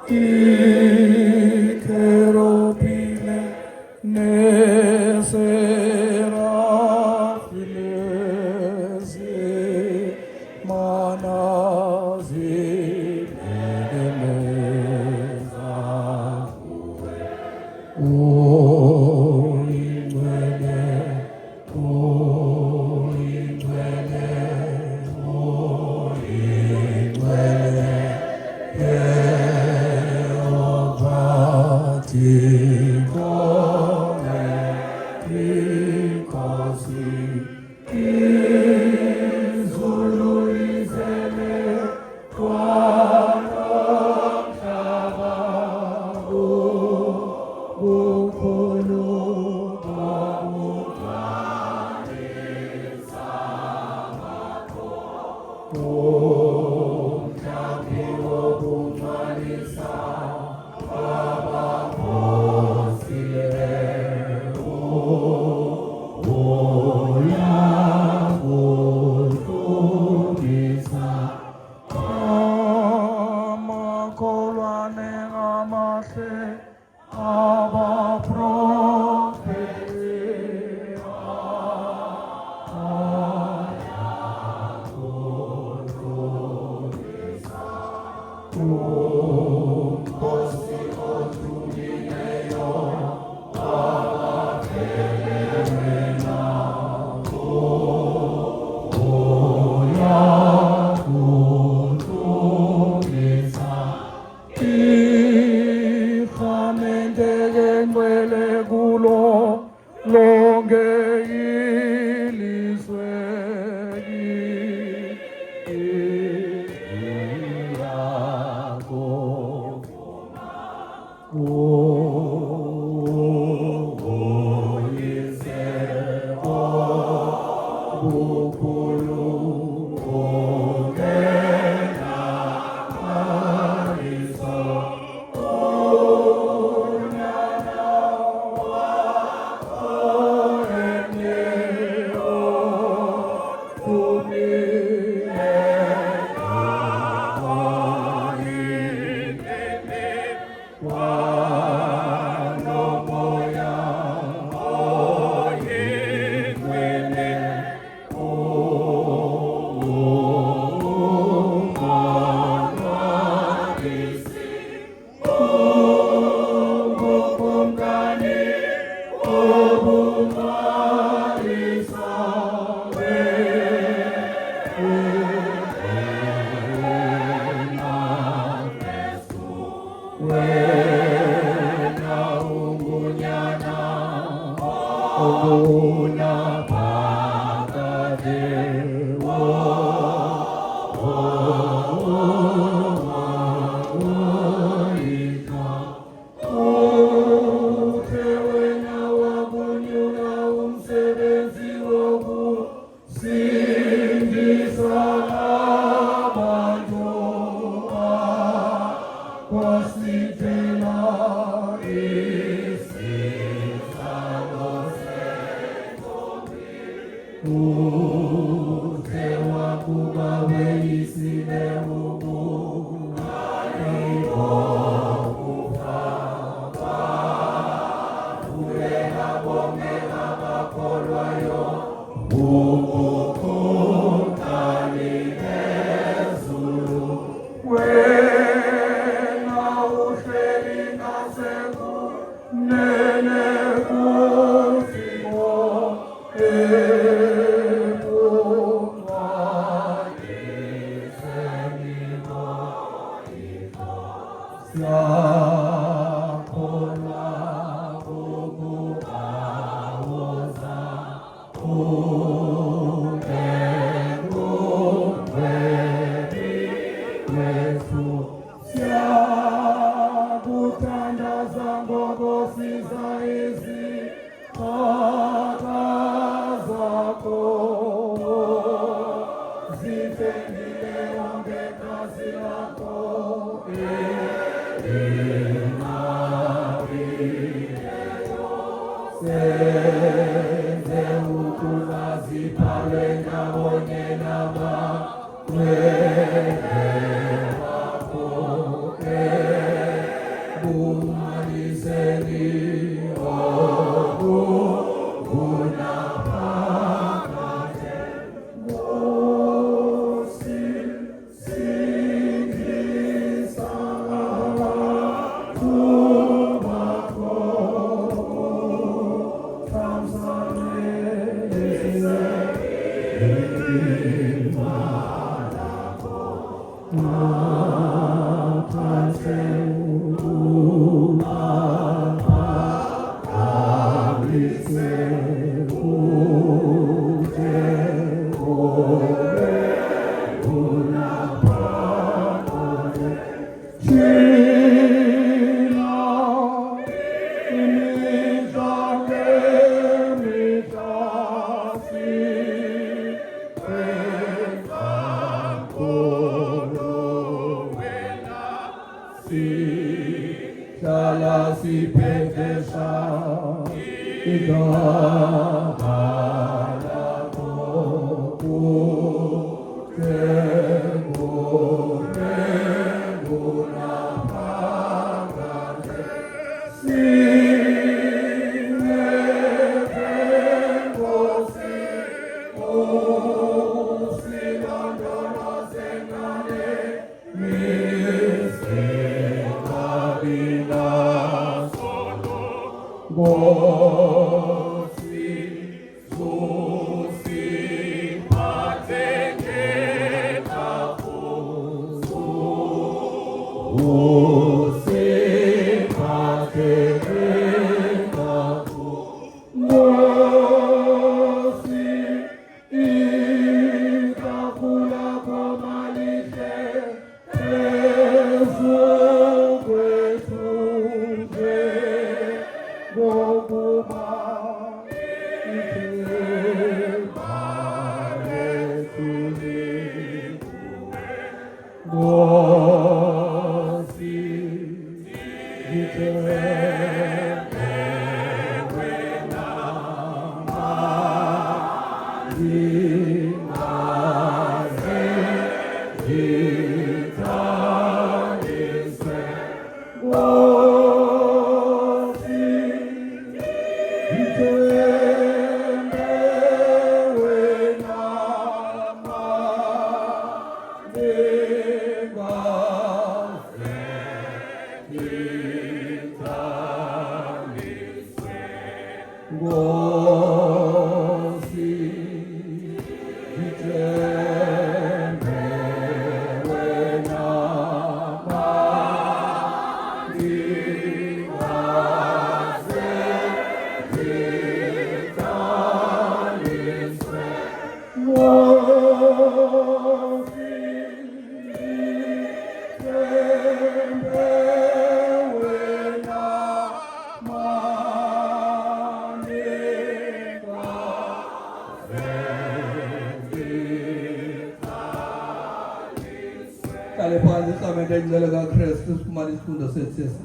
y querubines, serafines, manas y kumalizeni obu unapakate mosi sikisa tubako si petesha idala boku tebo na pagate si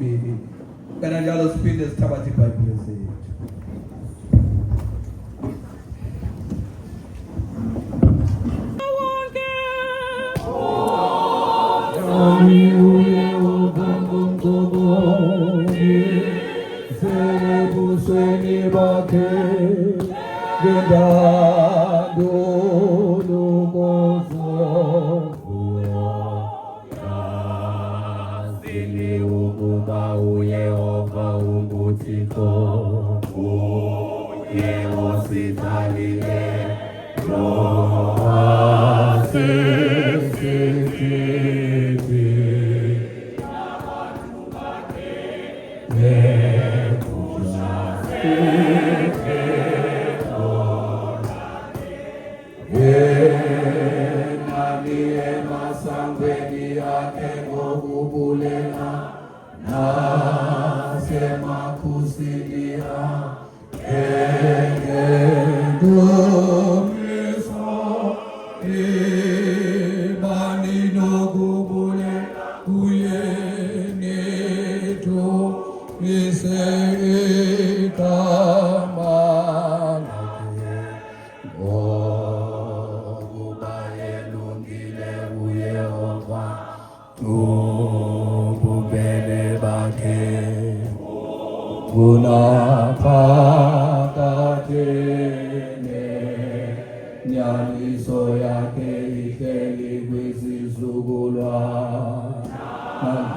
baby. Can I just spin this tabati by blessing? Ubele bake Unapakatene nyaniso yake ikeli kwizizugulwana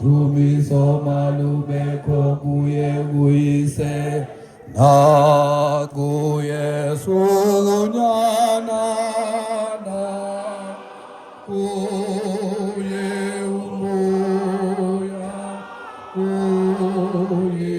Tumiso malubeko kuye kuise na kuye sunyana na kuye umuya kuye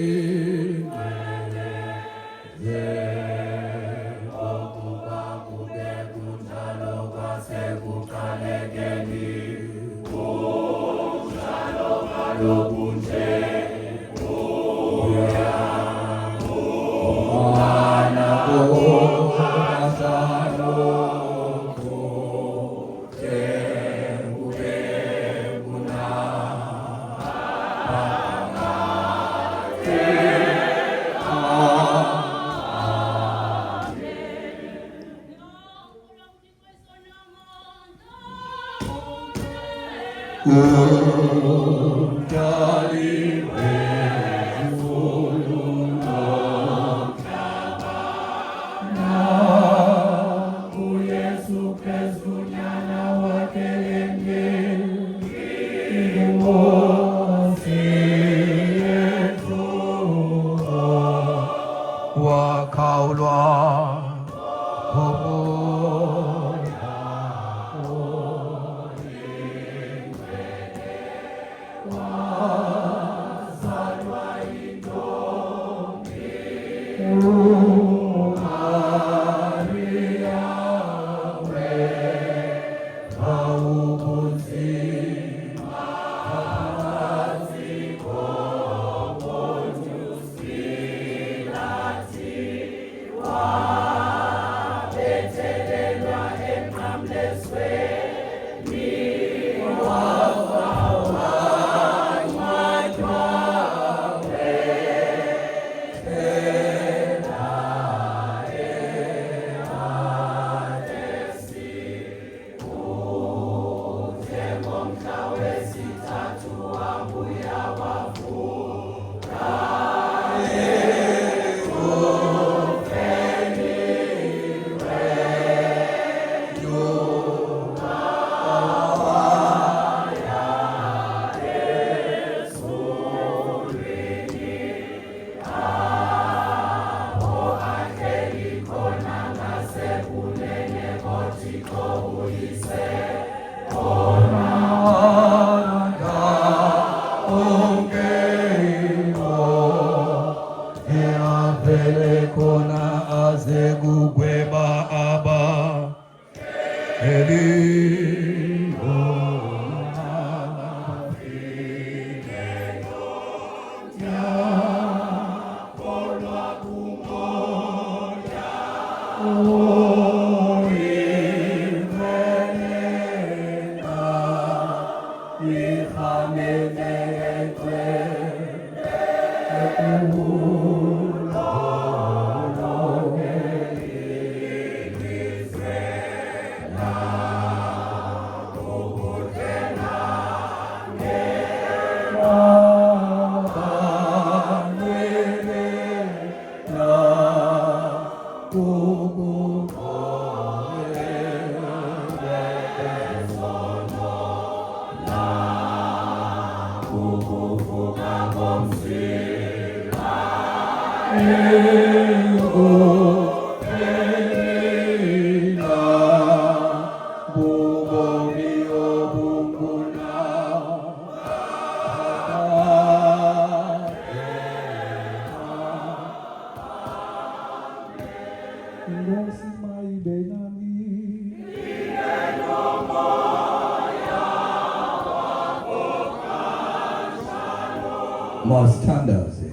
Mastandaze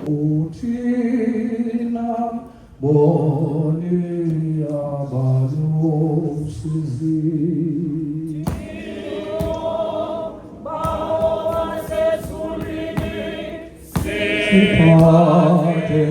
Utina Boni Abanu Sizi Sipate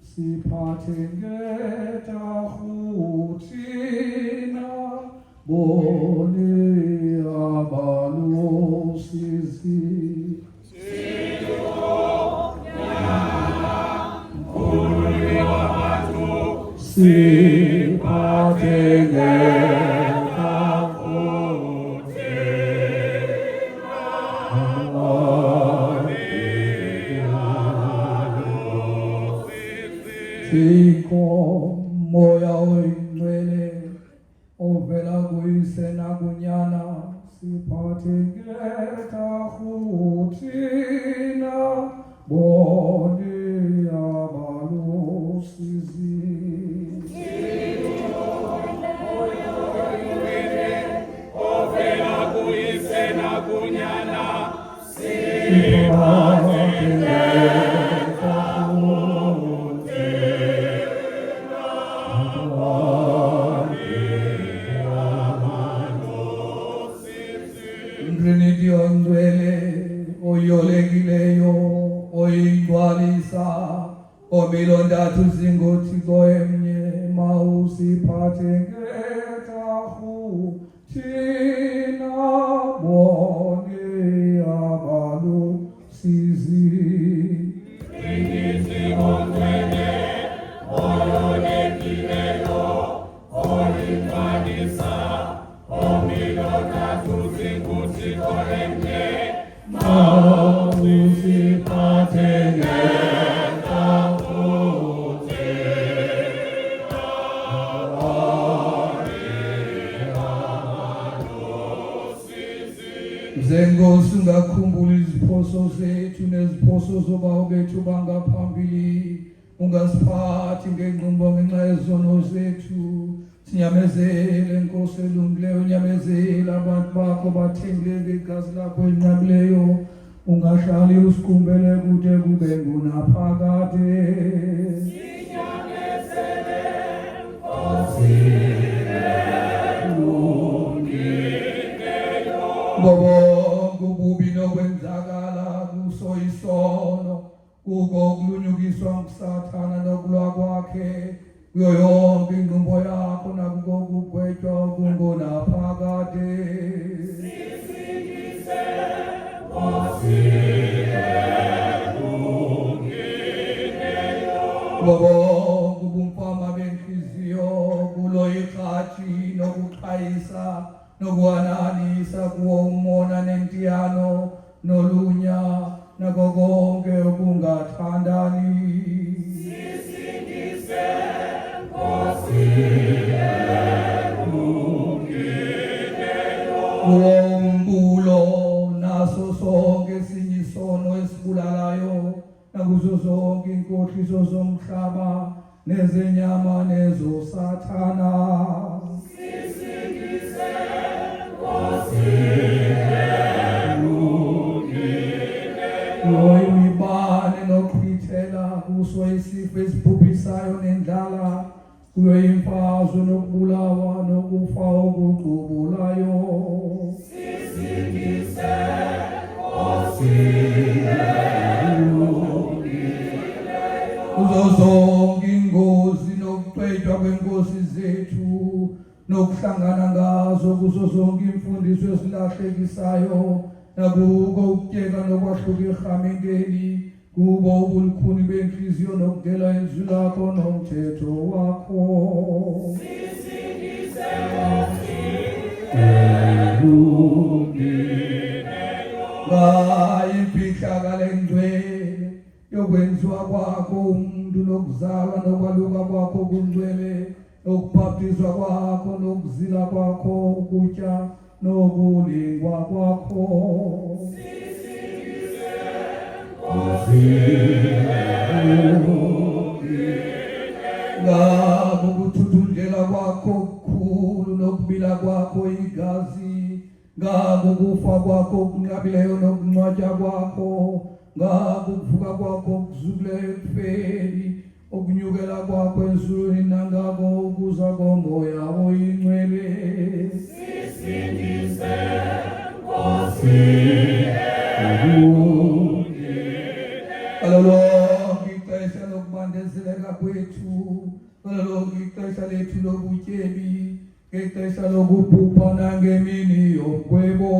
siphathe ngetahuthina bone abalosizi siphathe Thixo moya oyingcwele ovela kuyise nakunyana siphathe ngetahuthina bone abalosizi ovela kuyise nakunyana siphathe Trinity ongcwele oyolekileyo oyingcwalisa omilondathu zingothixo emnye mawusiphathe ngetahuthina bone abalosizi Trinity ongcwele oyolekileyo oyingcwalisa omilondathu zingothixo emnye mawusiphathe Zenkosi ungakhumbula iziphoso zethu neziphoso zobaba bethu bangaphambili ungasiphathi ngenqubo ngenxa yezono zethu sinyamezele Nkosi elungileyo unyamezele abantu bakho bathembile ngegazi lakho elinqabileyo ungahlali usiqumbele kude kube ngunaphakade sinyamezele Nkosi ngoba kububi nokwenzakala kuso isono kuko ukulunyukiswa ngusathana nokulwa kwakhe kuyo yonke inqubo yakho nakuko kugwetywa kungonaphakade sisindise Nkosi elungileyo ngoba kubumfama benhliziyo kulo ikhathi nokuxhayisa nokuhananisa kuwo umona nentiyano nolunya nako konke okungathandani sisindise Nkosi elungileyo umbulo naso sonke esinye isono esibulalayo nakuzo zonke inkohliso zomhlaba nezenyama nezosathana sisindise Nkosi imibane nokuchithela kuso isifo esibhubhisayo nendlala kuyo imfazwe nokubulawa nokufa okuqubulayo sisindise Nkosi kuzo zonke ingozi nokugqejwa kwenkosi zethu nokuhlangana ngazo kuzo zonke imfundiso esilahlekisayo nakuko ukutyeka nokwahluka erhamenteni kubo ubulukhuni benhliziyo nokudela izwi lakho nomthetho wakho sisindise Nkosi imfihlakalo engcwele yokwenziwa kwakho umuntu nokuzalwa nokwaluka kwakho kungcwele nokubhaptizwa kwakho nokuzila kwakho ukutya nokulingwa kwakho sisindise Nkosi ngabo ukuthuthundela kwakho okukhulu nokubila kwakho igazi ngabo ukufa kwakho okunqabileyo nokungcwatywa kwakho ngabo ukuvuka kwakho okuzukileyo ekufeni okunyukela kwakho ezulwini nangako ukuza komoya oyingcwele sisindise Nkosi alo lonke ixesha lokubandezela ukubambezeleka kwethu ngalokho ixesha lethu lobutyebi ngexesha lokubhubha nangemini yomgwebo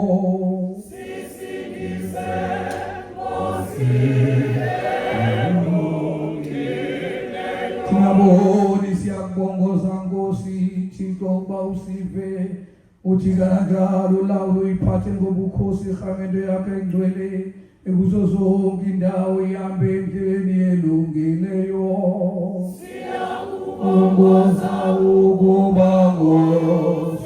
Tinaboni siyakubongoza Nkosi Thixo ukuba usive uthi kanjalo ulawulo iphathe ngobukhosi irhamente yakho engcwele ekuzo zonke indawo ihambe endleleni elungileyo siyakubongoza ukuba ngosive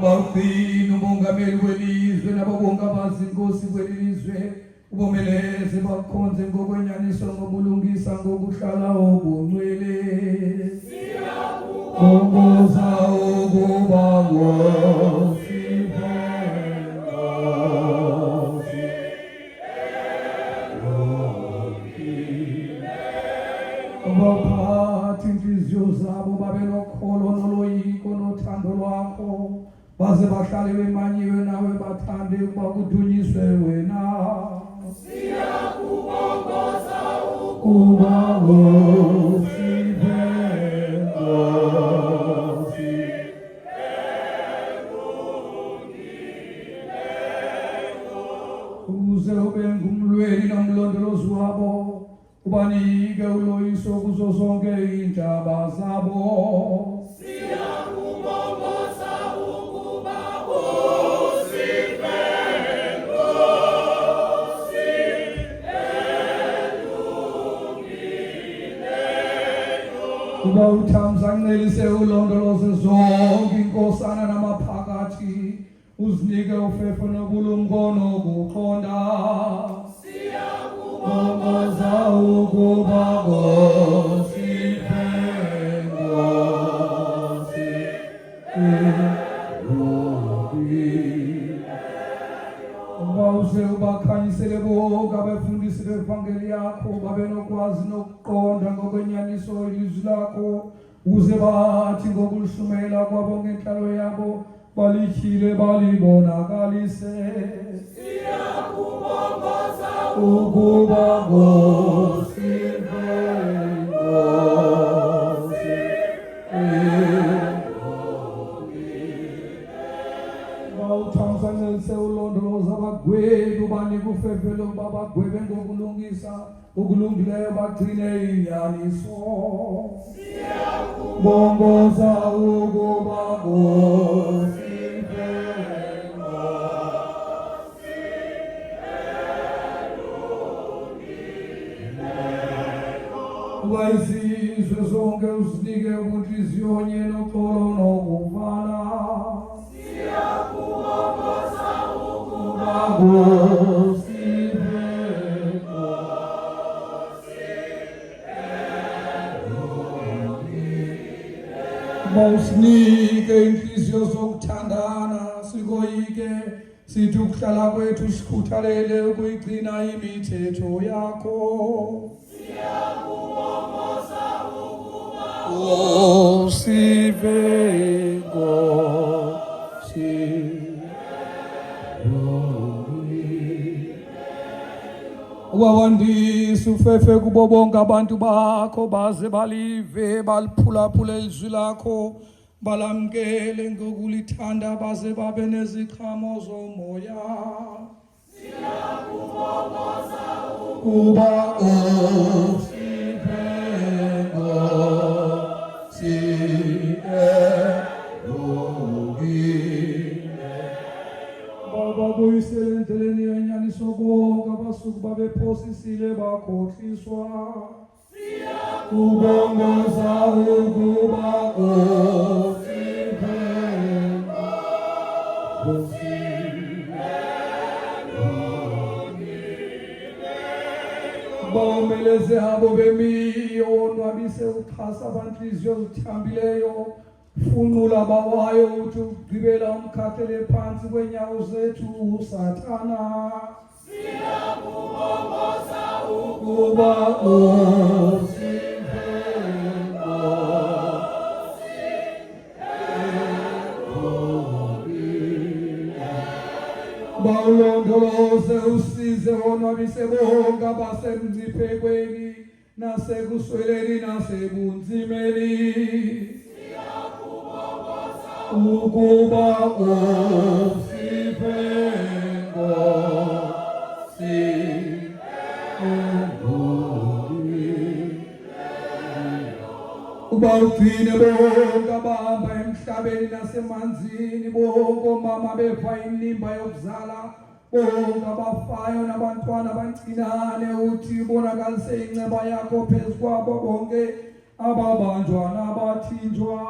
Bawuqina umongameli welizwe nababonke abazinkosi kweli lizwe ubomeleze bakhonze ngokwenyaniso ngobulungisa ngokuhlala obungcwele siyakubongoza ukuba ngosive baphathi inhliziyo zabo babe nokholo noloyiko nothando lwakho baze bahlale bemanyiwe nawe bathande ukuba kudunyiswe wena siyakubongoza ukuba ngosive uze ube ngumlweli nomlondolozi wabo ubanike uloyiso kuzo zonke iintaba zabo siyakubongoza ukuba ngosive uba uthamsanqelise ulondoloze zonke inkosana namaphakathi uzinike ufefo nobulumko nokuqonda siyakubongoza ukuba ngosive Bawuze ubakhanyisele bonke abefundisi bevangeli yakho babe nokwazi nokuqonda ngokwenyaniso ilizwi lakho ukuze bathi ngokulishumayela kwabo ngenhlalo yabo balityhile balibonakalise siyakubongoza ukuba ngosive bawuthamsanqelise ulondoloza abagwebi ubanike ufefelo uba bagwebe ngokulungisa okulungileyo bagcine inyaniso siyakubongoza ukuba ngosive uba izizwe zonke uzinike ubuntliziyonye noxolo nokuvala siyakubongoza ukuba ngosive mawusinike inhliziyo zokuthandana sikoyike sithi ukuhlala kwethu sikhuthalele ukuyigcina imithetho yakho siyakubongoza ukuba ngosive wawandisa ufefe kubo bonke abantu bakho baze balive baliphulaphule ilizwi lakho balamkele ngokulithanda baze babe neziqhamo zomoya siyakubongoza ukuba ngosive babuyisele endleleni yenyaniso bonke abasuku babephosisile bakhohliswa siyakubongoza ukuba ngosive bawumeleze abo bemiyo wonwabise uxhasa abantliziyo zithambileyo funqula bawayo uthi ugqibela umkhathele phansi kwenyawo zethu Sathana siyakubongoza ukuba ngosive bawulondoloze usize wonwabise bonke abasemngciphekweni nasekusweleni nasebunzimeni ukuba usiphe Nkosi uba ugcine bonke abahamba emhlabeni nasemanzini, bonke omama beva inimba yokuzala, bonke abafayo nabantwana abancinane, uthi ubonakalise inceba yakho phezu kwabo bonke ababanjwa nabathinjwa.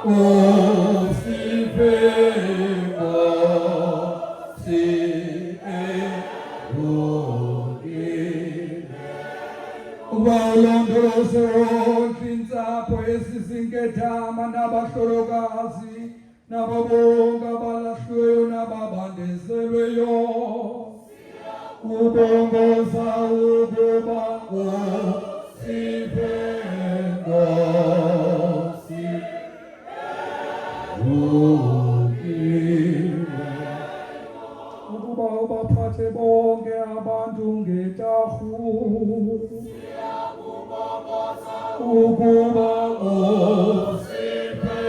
Usiphe Nkosi bawulondoloze wonke intsapho esizinkethama nabahlolokazi nabo bonke abalahliweyo nababandezelweyo, ubongoza ukuba usiphe Nkosi ukuba ubaphathe bonke abantu ngetahu, ukuba usiphe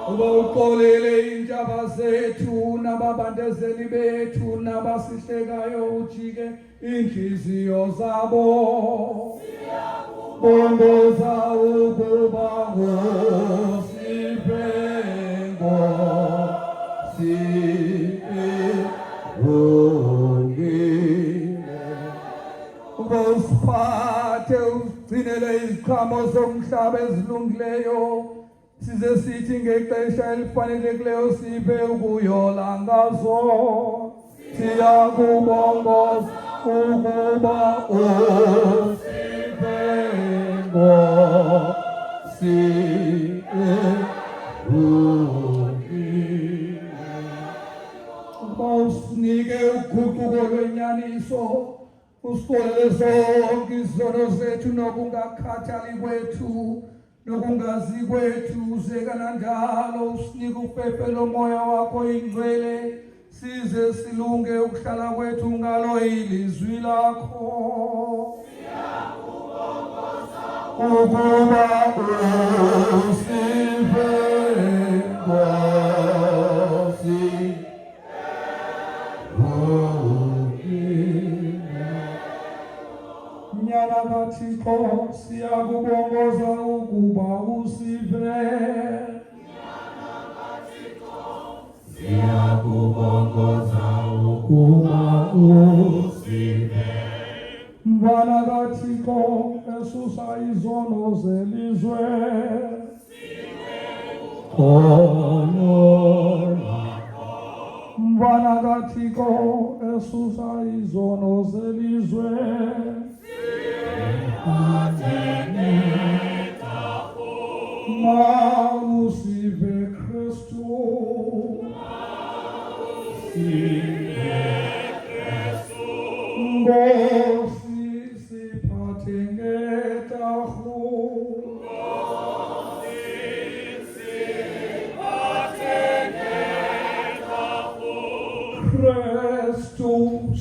uba uxolele iintaba zethu nababandezeli bethu nabasihlekayo, ujike iintliziyo zabo, bongoza ukuba usiphe Nkosi uba usiphathe ugcinele iziqhamo zomhlaba ezilungileyo, size sithi ngexesha elifanelekileyo siphe ukuyola ngazo. Siyakubongoza ukuba usiphe Nkosi uba usinike uguquko lwenyaniso, usikolele zonke izono zethu nokungakhathali kwethu nokungazi kwethu, ze kananjalo usinike ufefe lomoya wakho ingcwele, size silunge ukuhlala kwethu ngalo ilizwi lakho. Ukuba usiphe Nkosi Nyana kaThixo, siyakubongoza ukuba usiphe. Siyakubongoza ukuba usiphe. Mvana kaThixo, esusa izono zelizwe, Mvana kaThixo, esusa izono zelizwe, usiphe Kristu, Nkosi siphathe ngetahu, Kristu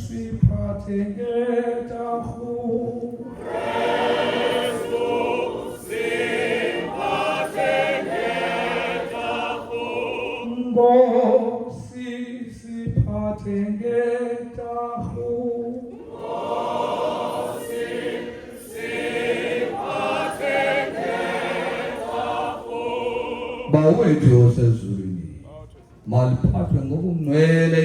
siphathe ngetahu, Nkosi siphathe ngetahu, bawethu osezulwini maliphathwe ngobungcwele